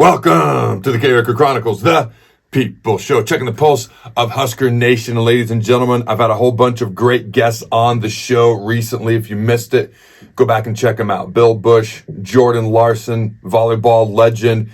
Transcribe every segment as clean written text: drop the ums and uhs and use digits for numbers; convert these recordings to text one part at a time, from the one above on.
Welcome to the Carriker Chronicles, the People Show. Checking the pulse of Husker Nation. And ladies and gentlemen, I've had a whole bunch of great guests on the show recently. If you missed it, go back and check them out. Bill Bush, Jordan Larson, volleyball legend.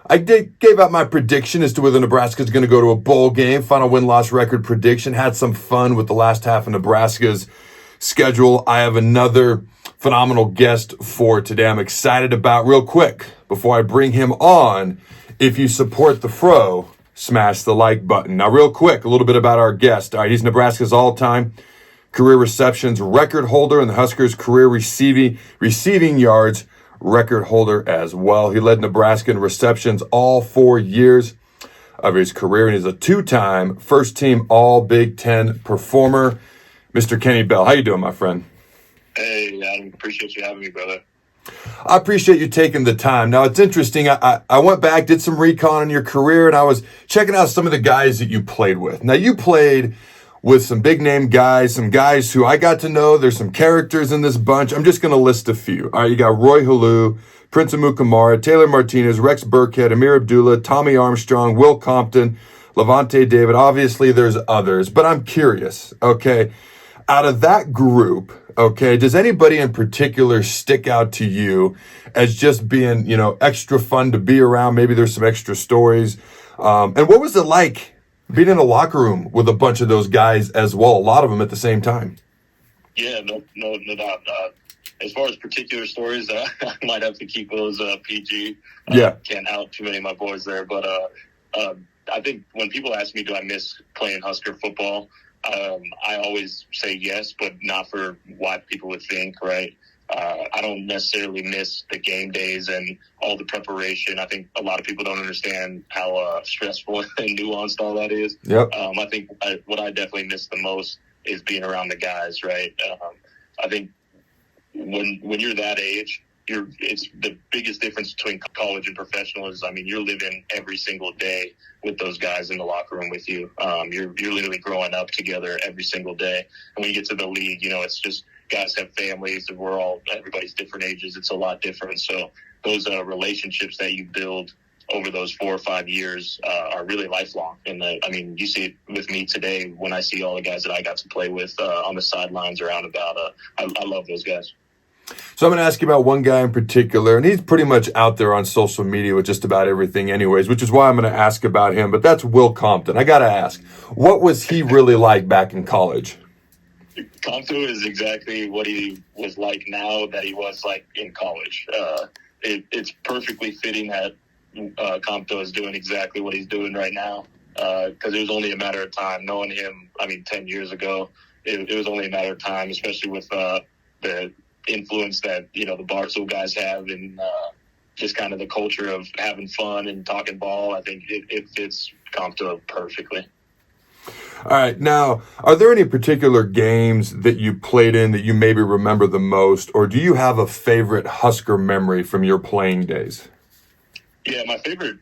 I gave out my prediction as to whether Nebraska is going to go to a bowl game. Final win-loss record prediction. Had some fun with the last half of Nebraska's schedule. I have another phenomenal guest for today I'm excited about. Real quick, before I bring him on, if you support the Fro, smash the like button. Now, real quick, a little bit about our guest. All right, he's Nebraska's all-time career receptions record holder and the Huskers' career receiving yards record holder as well. He led Nebraska in receptions all 4 years of his career, and he's a two-time first-team All-Big Ten performer. Mr. Kenny Bell, how you doing, my friend? Hey, Adam, appreciate you having me, brother. I appreciate you taking the time. Now, it's interesting. I went back, did some recon on your career, and I was checking out some of the guys that you played with. Now, you played with some big-name guys, some guys who I got to know. There's some characters in this bunch. I'm just going to list a few. All right, you got Roy Halou, Prince Amukamara, Taylor Martinez, Rex Burkhead, Amir Abdullah, Tommy Armstrong, Will Compton, Levante David. Obviously, there's others, but I'm curious, okay? Out of that group, okay, does anybody in particular stick out to you as just being, extra fun to be around? Maybe there's some extra stories. And what was it like being in a locker room with a bunch of those guys as well, a lot of them at the same time? Yeah, no doubt. As far as particular stories, I might have to keep those PG. Yeah. Can't out too many of my boys there. But I think when people ask me, do I miss playing Husker football? I always say yes, but not for what people would think, right? I don't necessarily miss the game days and all the preparation. I think a lot of people don't understand how stressful and nuanced all that is. Yep. I think what I definitely miss the most is being around the guys, right? I think when you're that age, it's the biggest difference between college and professional is, you're living every single day with those guys in the locker room with you. You're literally growing up together every single day. And when you get to the league, it's just guys have families and everybody's different ages. It's a lot different. So those relationships that you build over those 4 or 5 years are really lifelong. And you see it with me today when I see all the guys that I got to play with on the sidelines or out about. I love those guys. So I'm going to ask you about one guy in particular, and he's pretty much out there on social media with just about everything anyways, which is why I'm going to ask about him. But that's Will Compton. I got to ask, what was he really like back in college? Compton is exactly what he was like now that he was like in college. It's perfectly fitting that Compton is doing exactly what he's doing right now because it was only a matter of time. Knowing him, 10 years ago, it was only a matter of time, especially with the influence that the Barstool guys have and just kind of the culture of having fun and talking ball. I think it fits Compton perfectly. All right. Now, are there any particular games that you played in that you maybe remember the most, or do you have a favorite Husker memory from your playing days? Yeah, my favorite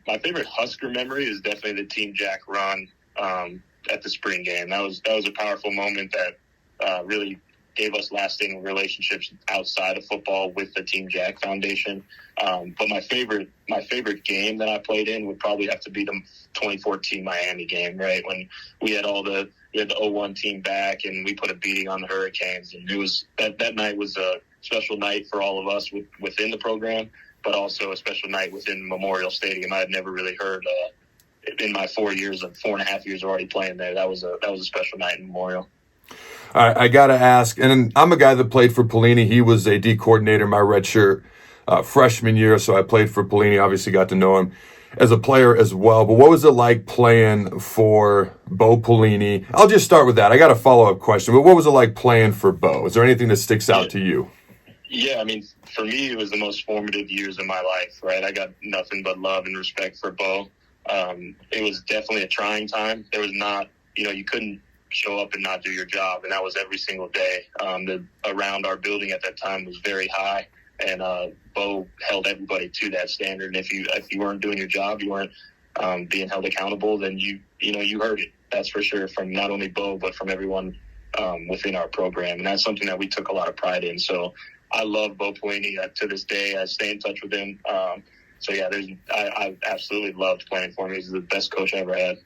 Husker memory is definitely the Team Jack run at the spring game. That was a powerful moment that really gave us lasting relationships outside of football with the Team Jack Foundation. But my favorite game that I played in would probably have to be the 2014 Miami game, right? When we had the 0-1 team back and we put a beating on the Hurricanes. And it was that night was a special night for all of us within the program, but also a special night within Memorial Stadium. I had never really heard in my 4.5 years already playing there. That was a special night in Memorial. All right, I got to ask, and I'm a guy that played for Pelini. He was a D coordinator my redshirt freshman year, so I played for Pelini, obviously got to know him as a player as well. But what was it like playing for Bo Pelini? I'll just start with that. I got a follow-up question, but what was it like playing for Bo? Is there anything that sticks out to you? Yeah, for me, it was the most formative years of my life, right? I got nothing but love and respect for Bo. It was definitely a trying time. There was not, you couldn't show up and not do your job, and that was every single day. Around our building at that time was very high, and Bo held everybody to that standard. And if you weren't doing your job, you weren't being held accountable, then you heard it. That's for sure, from not only Bo but from everyone within our program, and that's something that we took a lot of pride in. So I love Bo Pelini. To this day, I stay in touch with him. So yeah, I absolutely loved playing for him. He's the best coach I ever had.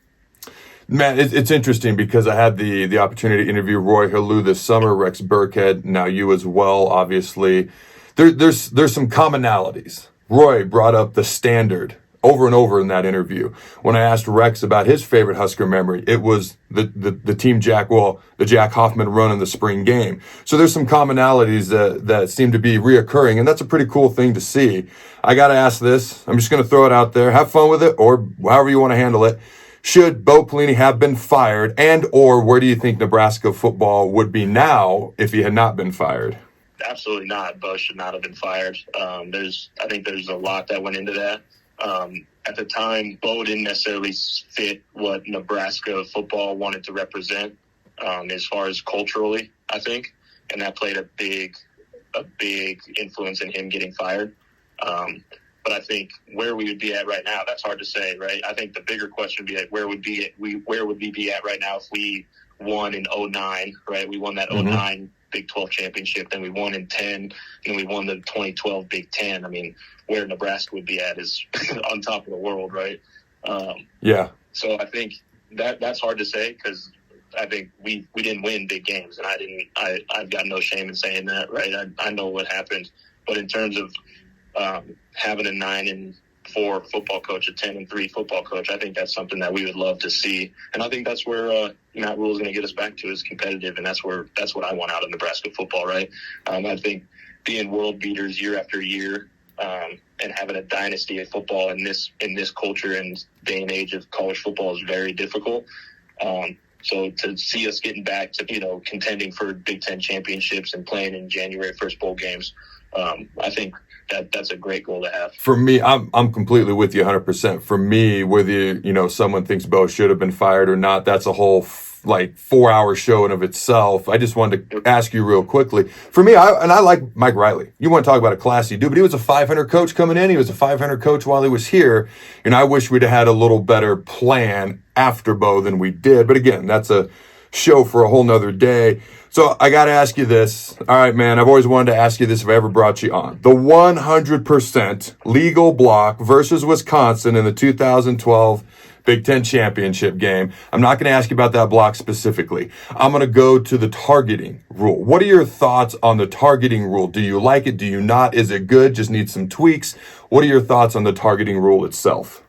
Man, it's interesting because I had the opportunity to interview Roy Halou this summer, Rex Burkhead, now you as well, obviously. There's some commonalities. Roy brought up the standard over and over in that interview. When I asked Rex about his favorite Husker memory, it was the Team Jack, the Jack Hoffman run in the spring game. So there's some commonalities that seem to be reoccurring, and that's a pretty cool thing to see. I got to ask this. I'm just going to throw it out there. Have fun with it, or however you want to handle it. Should Bo Pelini have been fired, and or where do you think Nebraska football would be now if he had not been fired? Absolutely not. Bo should not have been fired. I think there's a lot that went into that. At the time, Bo didn't necessarily fit what Nebraska football wanted to represent as far as culturally, I think, and that played a big influence in him getting fired. But I think where we would be at right now, that's hard to say, right? I think the bigger question would be like, where would we be at right now if we won in 2009, right? We won that 2009 Big 12 championship, then we won in 10, and we won the 2012 Big 10. I mean, where Nebraska would be at is on top of the world, right? Yeah. So I think that's hard to say because I think we didn't win big games, and I've got no shame in saying that, right? I know what happened, but in terms of having a 9-4 football coach, a 10-3 football coach, I think that's something that we would love to see, and I think that's where Matt Rhule is going to get us back to is competitive, and that's what I want out of Nebraska football, right? I think being world beaters year after year and having a dynasty of football in this culture and day and age of college football is very difficult. So to see us getting back to contending for Big Ten championships and playing in January 1st bowl games, I think that's a great goal to have. For me, I'm completely with you 100%. For me, whether someone thinks Bo should have been fired or not, that's a whole 4-hour show in of itself. I just wanted to ask you real quickly. For me, I like Mike Riley. You want to talk about a classy dude, but he was a 500 coach coming in. He was a 500 coach while he was here. And I wish we'd have had a little better plan after Bo than we did. But again, that's a show for a whole nother day. So I got to ask you this. All right, man, I've always wanted to ask you this if I ever brought you on. The 100% legal block versus Wisconsin in the 2012 Big Ten championship game. I'm not going to ask you about that block specifically. I'm going to go to the targeting rule. What are your thoughts on the targeting rule? Do you like it? Do you not? Is it good? Just need some tweaks? What are your thoughts on the targeting rule itself?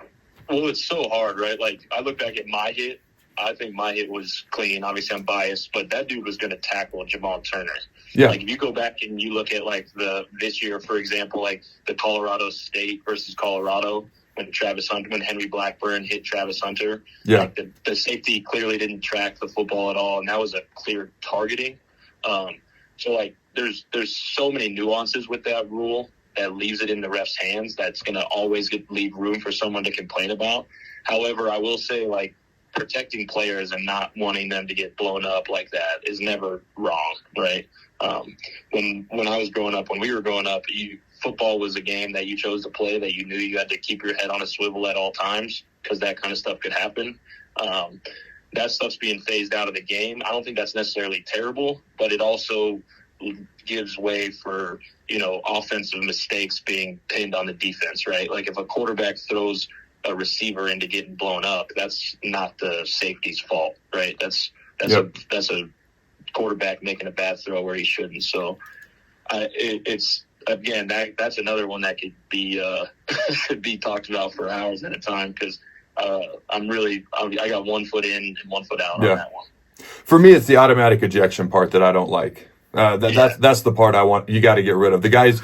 Well, it's so hard, right? Like, I look back at my hit. I think my hit was clean. Obviously, I'm biased, but that dude was going to tackle Jamal Turner. Yeah. Like, if you go back and you look at, this year, for example, the Colorado State versus Colorado, when Henry Blackburn hit Travis Hunter, yeah, the safety clearly didn't track the football at all, and that was a clear targeting. So, there's so many nuances with that rule that leaves it in the ref's hands that's going to always leave room for someone to complain about. However, I will say, protecting players and not wanting them to get blown up like that is never wrong, right? When we were growing up, football was a game that you chose to play, that you knew you had to keep your head on a swivel at all times because that kind of stuff could happen. That stuff's being phased out of the game. I don't think that's necessarily terrible, but it also gives way for, offensive mistakes being pinned on the defense, right? Like if a quarterback throws a receiver into getting blown up, that's not the safety's fault, right? That's a quarterback making a bad throw where he shouldn't. So it's again that's another one that could be be talked about for hours at a time because I got 1 foot in and 1 foot out on that one. For me, it's the automatic ejection part that I don't like. That's the part I want. You got to get rid of. The guys,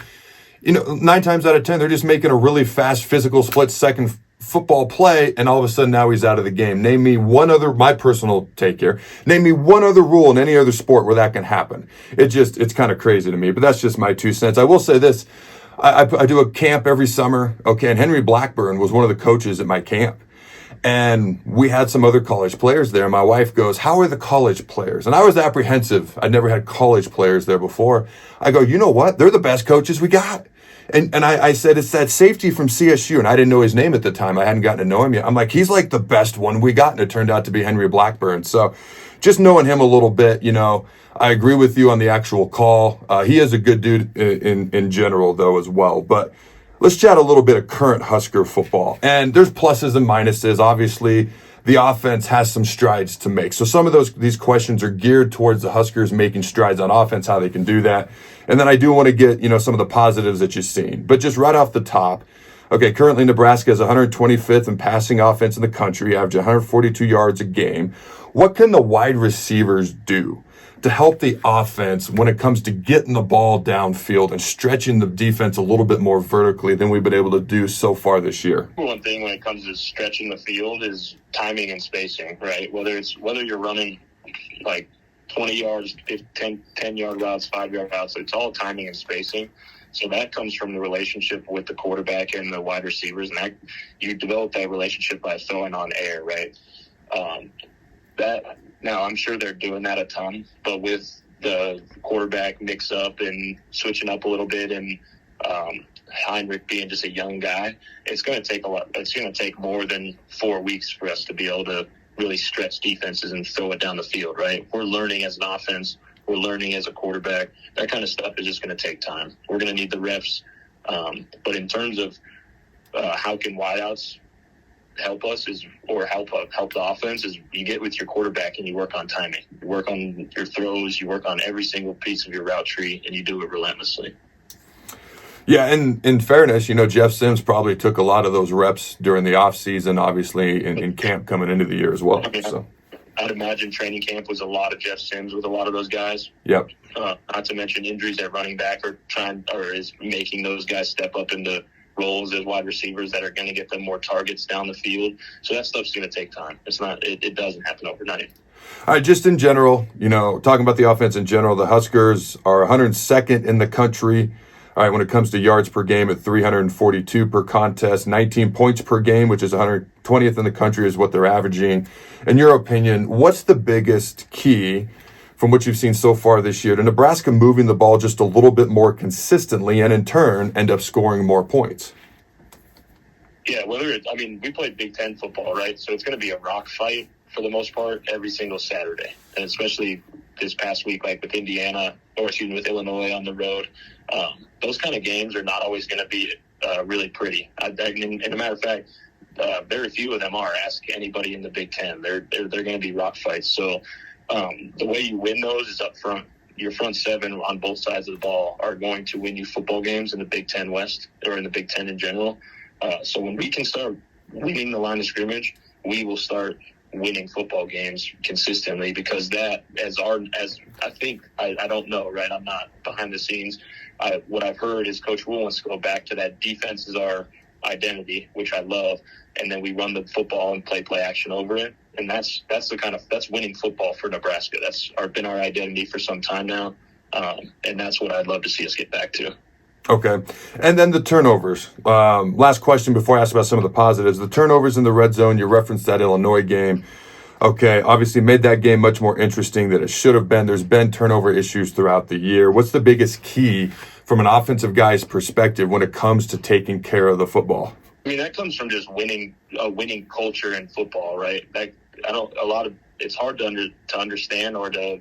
9 times out of 10, they're just making a really fast, physical, split-second football play, and all of a sudden now he's out of the game. Name me one other, my personal take here, name me one other rule in any other sport where that can happen. It's kind of crazy to me, but that's just my 2 cents. I will say this. I do a camp every summer, okay, and Henry Blackburn was one of the coaches at my camp. And we had some other college players there. My wife goes, how are the college players? And I was apprehensive. I'd never had college players there before. I go, you know what? They're the best coaches we got. And I said, it's that safety from CSU. And I didn't know his name at the time. I hadn't gotten to know him yet. I'm like, he's like the best one we got. And it turned out to be Henry Blackburn. So just knowing him a little bit, I agree with you on the actual call. He is a good dude in general, though, as well. But let's chat a little bit of current Husker football. And there's pluses and minuses. Obviously, the offense has some strides to make. So some of these questions are geared towards the Huskers making strides on offense, how they can do that. And then I do want to get, some of the positives that you've seen. But just right off the top, okay, currently Nebraska is 125th in passing offense in the country, averaging 142 yards a game. What can the wide receivers do to help the offense when it comes to getting the ball downfield and stretching the defense a little bit more vertically than we've been able to do so far this year? One thing when it comes to stretching the field is timing and spacing, right? Whether you're running like 20 yards, 10-yard routes, 5-yard routes, it's all timing and spacing. So that comes from the relationship with the quarterback and the wide receivers, and that you develop that relationship by throwing on air, right? Now I'm sure they're doing that a ton, but with the quarterback mix up and switching up a little bit, and Heinrich being just a young guy, it's going to take a lot. It's going to take more than 4 weeks for us to be able to really stretch defenses and throw it down the field, right? We're learning as an offense. We're learning as a quarterback. That kind of stuff is just going to take time. We're going to need the reps. But in terms of how can wideouts help us help the offense is you get with your quarterback and you work on timing. You work on your throws. You work on every single piece of your route tree, and you do it relentlessly. Yeah, and in fairness, Jeff Sims probably took a lot of those reps during the offseason, obviously, in camp coming into the year as well. So I'd imagine training camp was a lot of Jeff Sims with a lot of those guys. Yep. Not to mention injuries at running back is making those guys step up into roles as wide receivers that are going to get them more targets down the field. So that stuff's going to take time. It doesn't happen overnight. All right, just in general, talking about the offense in general, the Huskers are 102nd in the country. All right, when it comes to yards per game at 342 per contest, 19 points per game, which is 120th in the country is what they're averaging. In your opinion, what's the biggest key from what you've seen so far this year to Nebraska moving the ball just a little bit more consistently and in turn end up scoring more points? Yeah, we played Big Ten football, right? So it's going to be a rock fight for the most part every single Saturday. And especially this past week, like with with Illinois on the road. Those kind of games are not always going to be really pretty. And a matter of fact, very few of them are. Ask anybody in the Big Ten. They're going to be rock fights. So the way you win those is up front. Your front seven on both sides of the ball are going to win you football games in the Big Ten West or in the Big Ten in general. So when we can start winning the line of scrimmage, we will start winning football games consistently, because I don't know, right? I'm not behind the scenes. What I've heard is Coach Will wants to go back to that defense is our identity, which I love, and then we run the football and play action over it. And that's winning football for Nebraska. That's been our identity for some time now, and that's what I'd love to see us get back to. Okay. And then the turnovers. Last question before I ask about some of the positives. The turnovers in the red zone, you referenced that Illinois game. Okay, obviously made that game much more interesting than it should have been. There's been turnover issues throughout the year. What's the biggest key from an offensive guy's perspective when it comes to taking care of the football? That comes from just winning culture in football, right? It's hard to understand or to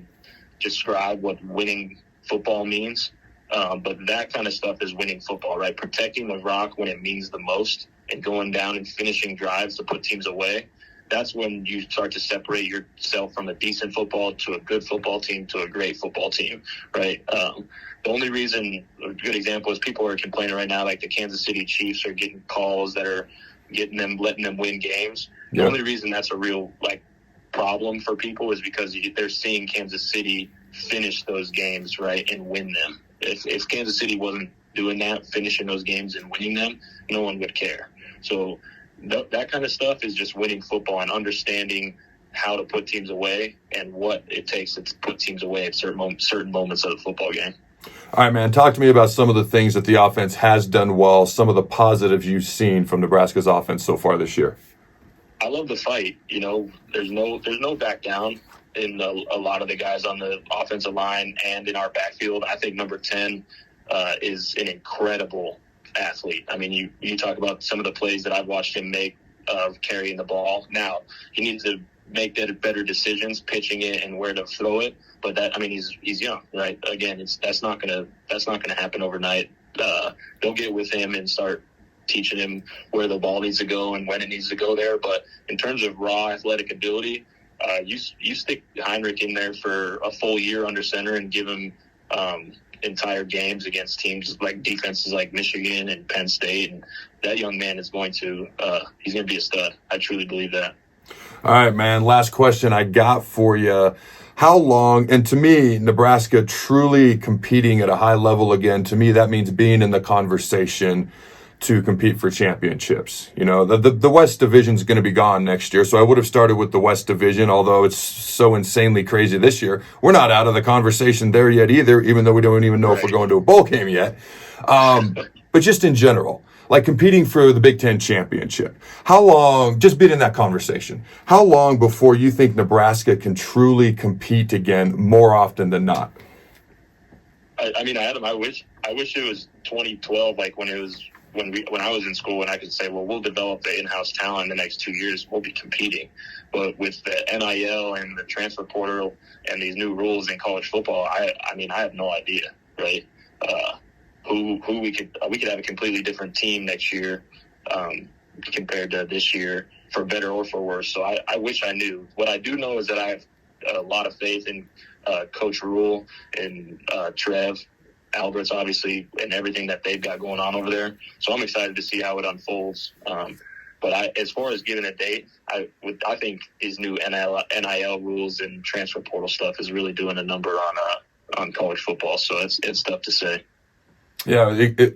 describe what winning football means. But that kind of stuff is winning football, right? Protecting the rock when it means the most and going down and finishing drives to put teams away. That's when you start to separate yourself from a decent football to a good football team to a great football team, right? The only reason, a good example is people are complaining right now, like the Kansas City Chiefs are getting calls that are letting them win games. The only reason that's a real problem for people is because they're seeing Kansas City finish those games, right, and win them. If Kansas City wasn't doing that, finishing those games and winning them, no one would care. So that kind of stuff is just winning football and understanding how to put teams away and what it takes to put teams away at certain moments of the football game. All right, man, talk to me about some of the things that the offense has done well, some of the positives you've seen from Nebraska's offense so far this year. I love the fight. There's no back down in a lot of the guys on the offensive line and in our backfield. I think number 10 is an incredible athlete. You talk about some of the plays that I've watched him make carrying the ball. Now, he needs to make better decisions, pitching it and where to throw it. But he's young, right? Again, that's not gonna happen overnight. Don't get with him and start teaching him where the ball needs to go and when it needs to go there. But in terms of raw athletic ability, you stick Heinrich in there for a full year under center and give him entire games against teams like defenses like Michigan and Penn State, and that young man is going to he's going to be a stud. I truly believe that. All right, man. Last question I got for you. How long, and to me, Nebraska truly competing at a high level again, to me, that means being in the conversation to compete for championships. You know, the West Division is going to be gone next year, so I would have started with the West Division, although it's so insanely crazy this year. We're not out of the conversation there yet either, even though we don't even know if we're going to a bowl game yet. But just in general, like competing for the Big Ten championship, how long, just being in that conversation, how long before you think Nebraska can truly compete again more often than not? I mean, Adam, I wish it was 2012, like when I was in school, and I could say, well, we'll develop the in-house talent in the next 2 years, we'll be competing. But with the NIL and the transfer portal and these new rules in college football, I mean, I have no idea, right? Who we could have a completely different team next year compared to this year, for better or for worse. So I wish I knew. What I do know is that I have a lot of faith in Coach Rule and Trev Alberts, obviously, and everything that they've got going on over there. So I'm excited to see how it unfolds. But as far as giving a date, I think these new NIL rules and transfer portal stuff is really doing a number on college football. So it's tough to say. Yeah,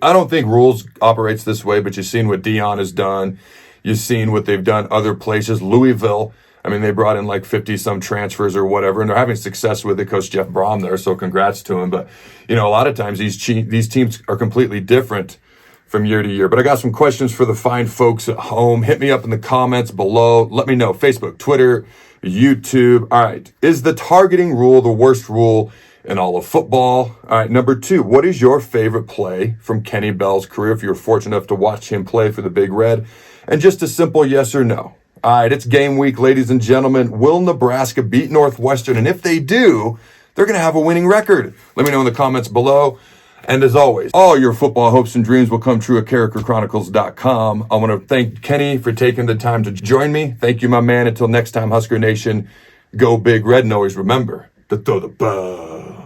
I don't think rules operates this way, but you've seen what Dion has done. You've seen what they've done other places. Louisville, I mean, they brought in like 50-some transfers or whatever, and they're having success with it. Coach Jeff Brom there, so congrats to him. But, you know, a lot of times these teams are completely different from year to year. But I got some questions for the fine folks at home. Hit me up in the comments below. Let me know. Facebook, Twitter, YouTube. All right. Is the targeting rule the worst rule in all of football? All right. Number 2, what is your favorite play from Kenny Bell's career if you were fortunate enough to watch him play for the Big Red? And just a simple yes or no. All right, it's game week, ladies and gentlemen. Will Nebraska beat Northwestern? And if they do, they're going to have a winning record. Let me know in the comments below. And as always, all your football hopes and dreams will come true at CarrikerChronicles.com. I want to thank Kenny for taking the time to join me. Thank you, my man. Until next time, Husker Nation, go Big Red. And always remember to throw the ball.